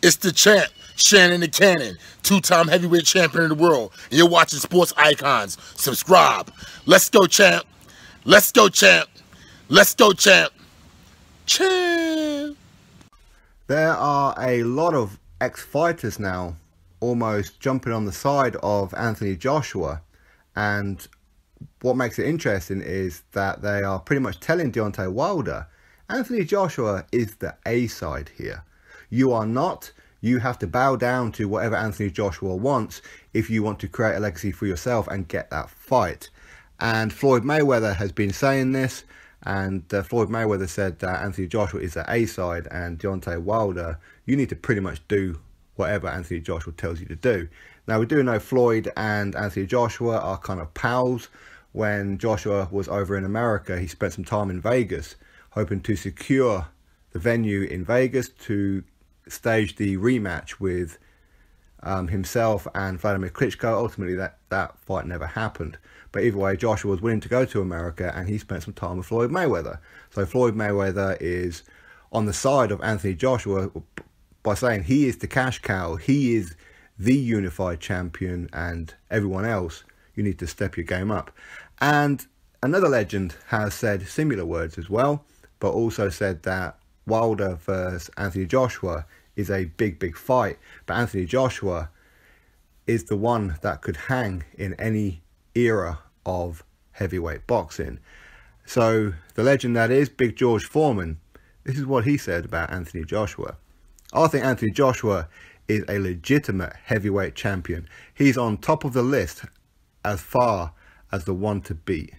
It's the champ, Shannon the Cannon, two-time heavyweight champion of the world. And you're watching Sports Icons. Subscribe. Let's go, champ. Let's go, champ. Let's go, champ. Champ. There are a lot of ex-fighters now almost jumping on the side of Anthony Joshua, and what makes it interesting is that they are pretty much telling Deontay Wilder, Anthony Joshua is the A side here. You are not. You have to bow down to whatever Anthony Joshua wants if you want to create a legacy for yourself and get that fight. And Floyd Mayweather has been saying this, and Floyd Mayweather said that Anthony Joshua is the A side, and Deontay Wilder, you need to pretty much do whatever Anthony Joshua tells you to do. Now, we do know Floyd and Anthony Joshua are kind of pals. When Joshua was over in America, he spent some time in Vegas, hoping to secure the venue in Vegas to stage the rematch with himself and Vladimir Klitschko. Ultimately, that fight never happened. But either way, Joshua was willing to go to America, and he spent some time with Floyd Mayweather. So Floyd Mayweather is on the side of Anthony Joshua by saying he is the cash cow, he is the unified champion, and everyone else, you need to step your game up. And another legend has said similar words as well, but also said that Wilder versus Anthony Joshua is a big fight, but Anthony Joshua is the one that could hang in any era of heavyweight boxing. So the legend that is Big George Foreman, this is what he said about Anthony Joshua. I think Anthony Joshua is a legitimate heavyweight champion. He's on top of the list as far as the one to beat.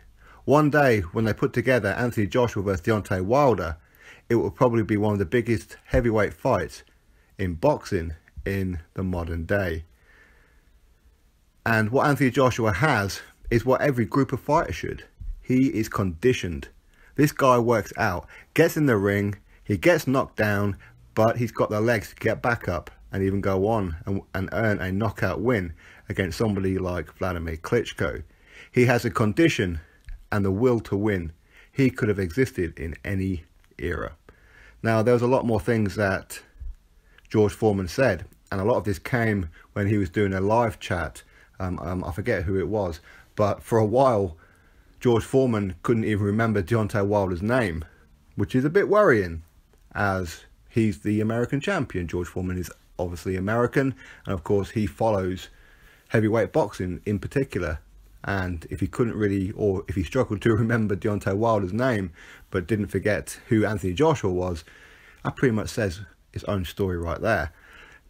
One day when they put together Anthony Joshua versus Deontay Wilder, it will probably be one of the biggest heavyweight fights in boxing in the modern day. And what Anthony Joshua has is what every group of fighters should. He is conditioned. This guy works out, gets in the ring, he gets knocked down, but he's got the legs to get back up and even go on and earn a knockout win against somebody like Vladimir Klitschko. He has a condition and the will to win. He could have existed in any era. Now, there was a lot more things that George Foreman said, and a lot of this came when he was doing a live chat. I forget who it was, but for a while, George Foreman couldn't even remember Deontay Wilder's name, which is a bit worrying, as he's the American champion. George Foreman is obviously American, and of course he follows heavyweight boxing in particular. And if he couldn't really, or if he struggled to remember Deontay Wilder's name, but didn't forget who Anthony Joshua was, that pretty much says its own story right there.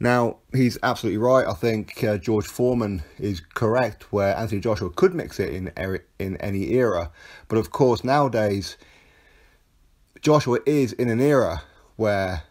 Now, he's absolutely right. I think George Foreman is correct where Anthony Joshua could mix it in any era. But of course, nowadays, Joshua is in an era where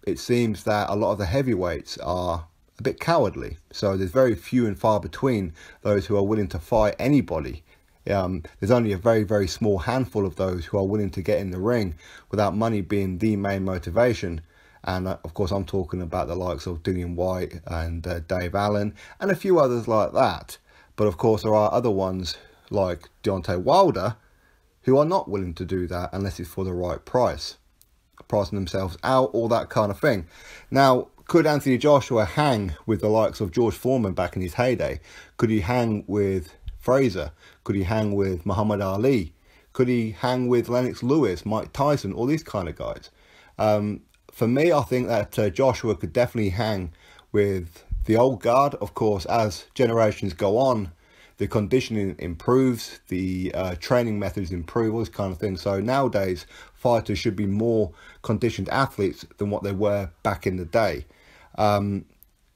it seems that a lot of the heavyweights are a bit cowardly. So there's very few and far between those who are willing to fight anybody. There's only a very small handful of those who are willing to get in the ring without money being the main motivation. And of course, I'm talking about the likes of Dillian White and Dave Allen and a few others like that. But of course, there are other ones like Deontay Wilder who are not willing to do that unless it's for the right price. Pricing themselves out, all that kind of thing. Now, could Anthony Joshua hang with the likes of George Foreman back in his heyday? Could he hang with Fraser? Could he hang with Muhammad Ali? Could he hang with Lennox Lewis, Mike Tyson, all these kind of guys? For me, I think that Joshua could definitely hang with the old guard. Of course, as generations go on, the conditioning improves, the training methods improve, all this kind of thing. So nowadays, fighters should be more conditioned athletes than what they were back in the day.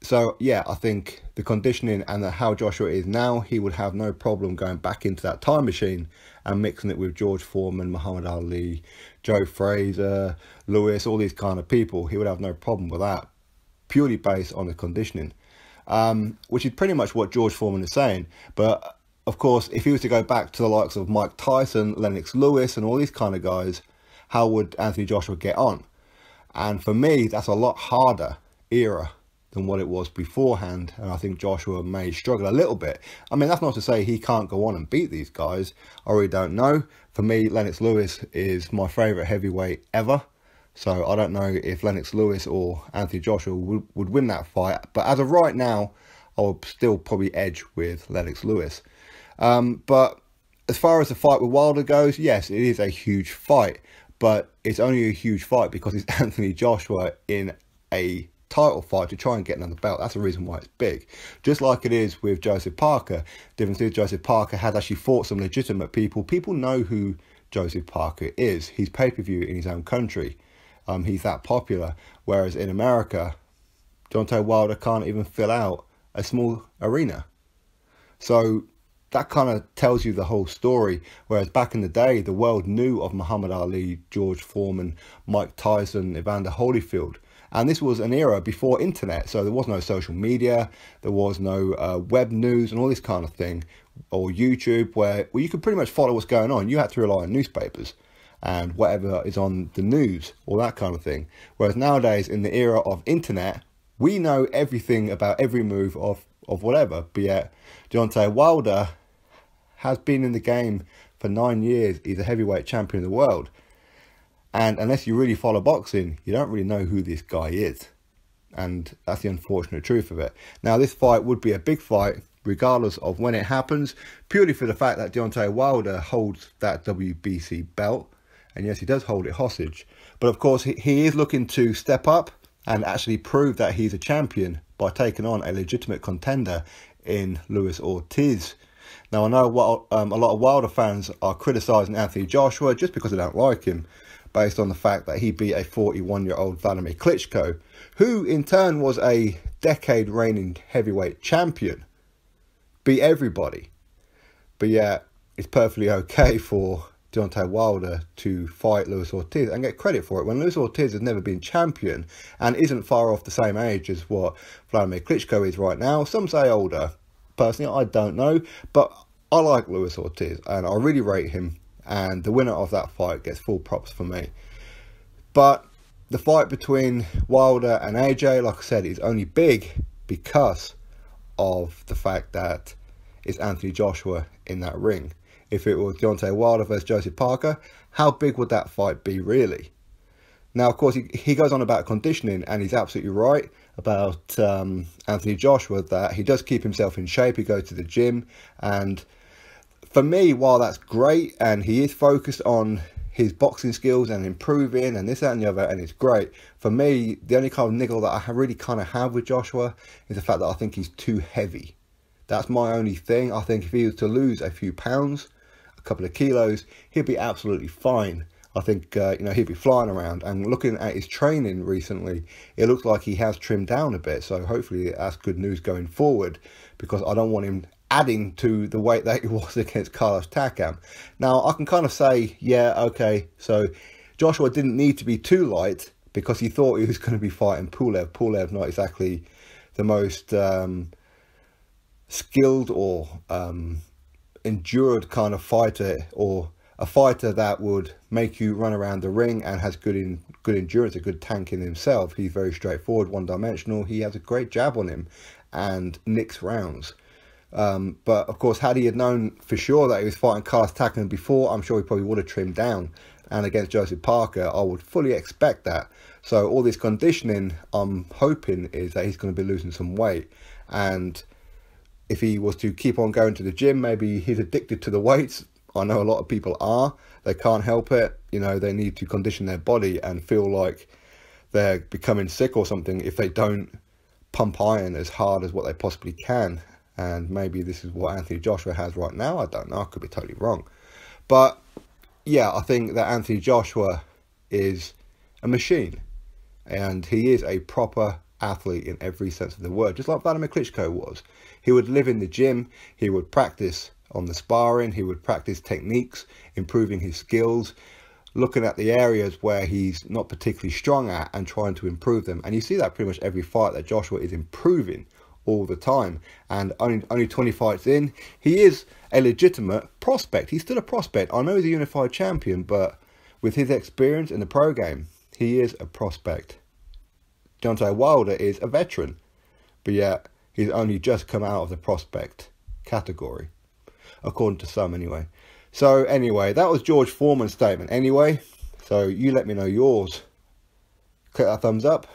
So yeah, I think the conditioning and how Joshua is now, he would have no problem going back into that time machine and mixing it with George Foreman, Muhammad Ali, Joe Fraser, Lewis, all these kind of people. He would have no problem with that, purely based on the conditioning, which is pretty much what George Foreman is saying. But of course, if he was to go back to the likes of Mike Tyson, Lennox Lewis, and all these kind of guys, how would Anthony Joshua get on? And for me, that's a lot harder era than what it was beforehand, and I think Joshua may struggle a little bit. I mean, that's not to say he can't go on and beat these guys. I really don't know. For me, Lennox Lewis is my favourite heavyweight ever. So I don't know if Lennox Lewis or Anthony Joshua would win that fight. But as of right now, I would still probably edge with Lennox Lewis. But as far as the fight with Wilder goes, yes, it is a huge fight. But it's only a huge fight because it's Anthony Joshua in a title fight to try and get another belt. That's the reason why it's big. Just like it is with Joseph Parker. Difference is Joseph Parker has actually fought some legitimate people. People know who Joseph Parker is. He's pay-per-view in his own country. He's that popular. Whereas in America, Deontay Wilder can't even fill out a small arena. So that kind of tells you the whole story. Whereas back in the day, the world knew of Muhammad Ali, George Foreman, Mike Tyson, Evander Holyfield. And this was an era before internet. So there was no social media. There was no web news and all this kind of thing. Or YouTube, where you could pretty much follow what's going on. You had to rely on newspapers and whatever is on the news, all that kind of thing. Whereas nowadays, in the era of internet, we know everything about every move of whatever. But yet, Deontay Wilder has been in the game for 9 years. He's a heavyweight champion of the world. And unless you really follow boxing, you don't really know who this guy is. And that's the unfortunate truth of it. Now, this fight would be a big fight, regardless of when it happens, purely for the fact that Deontay Wilder holds that WBC belt. And yes, he does hold it hostage. But of course, he is looking to step up and actually prove that he's a champion by taking on a legitimate contender in Luis Ortiz. Now, I know a lot of Wilder fans are criticising Anthony Joshua just because they don't like him, based on the fact that he beat a 41-year-old Vladimir Klitschko, who in turn was a decade reigning heavyweight champion. Beat everybody. But yeah, it's perfectly okay for Deontay Wilder to fight Luis Ortiz and get credit for it when Luis Ortiz has never been champion and isn't far off the same age as what Vladimir Klitschko is right now. Some say older. Personally, I don't know, but I like Luis Ortiz and I really rate him, and the winner of that fight gets full props for me. But the fight between Wilder and AJ, like I said, is only big because of the fact that it's Anthony Joshua in that ring. If it was Deontay Wilder versus Joseph Parker, how big would that fight be really? Now, of course, he goes on about conditioning, and he's absolutely right about Anthony Joshua, that he does keep himself in shape. He goes to the gym, and for me, while that's great, and he is focused on his boxing skills and improving and this, that and the other, and it's great, for me, the only kind of niggle that I really kind of have with Joshua is the fact that I think he's too heavy. That's my only thing. I think if he was to lose a few pounds, a couple of kilos, he'd be absolutely fine. I think, he'd be flying around. And looking at his training recently, it looks like he has trimmed down a bit. So hopefully that's good news going forward, because I don't want him adding to the weight that he was against Carlos Takam. Now, I can kind of say, yeah, okay, so Joshua didn't need to be too light because he thought he was going to be fighting Pulev. Pulev, not exactly the most skilled or endured kind of fighter, or a fighter that would make you run around the ring and has good endurance, a good tank in himself. He's very straightforward, one-dimensional. He has a great jab on him and nicks rounds. But of course, had he had known for sure that he was fighting Carlos Takam before, I'm sure he probably would have trimmed down. And against Joseph Parker, I would fully expect that. So all this conditioning, I'm hoping, is that he's going to be losing some weight. And if he was to keep on going to the gym, maybe he's addicted to the weights. I know a lot of people are. They can't help it. They need to condition their body and feel like they're becoming sick or something if they don't pump iron as hard as what they possibly can. And maybe this is what Anthony Joshua has right now. I don't know. I could be totally wrong. But yeah, I think that Anthony Joshua is a machine. And he is a proper athlete in every sense of the word, just like Vladimir Klitschko was. He would live in the gym. He would practice on the sparring. He would practice techniques, improving his skills, looking at the areas where he's not particularly strong at and trying to improve them. And you see that pretty much every fight, that Joshua is improving all the time. And only 20 fights in, he is a legitimate prospect. He's still a prospect. I know he's a unified champion, but with his experience in the pro game, he is a prospect. Deontay Wilder is a veteran, but yet he's only just come out of the prospect category, according to some anyway. So anyway, that was George Foreman's statement anyway. So you let me know yours. Click that thumbs up,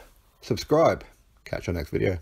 subscribe. Catch you next video.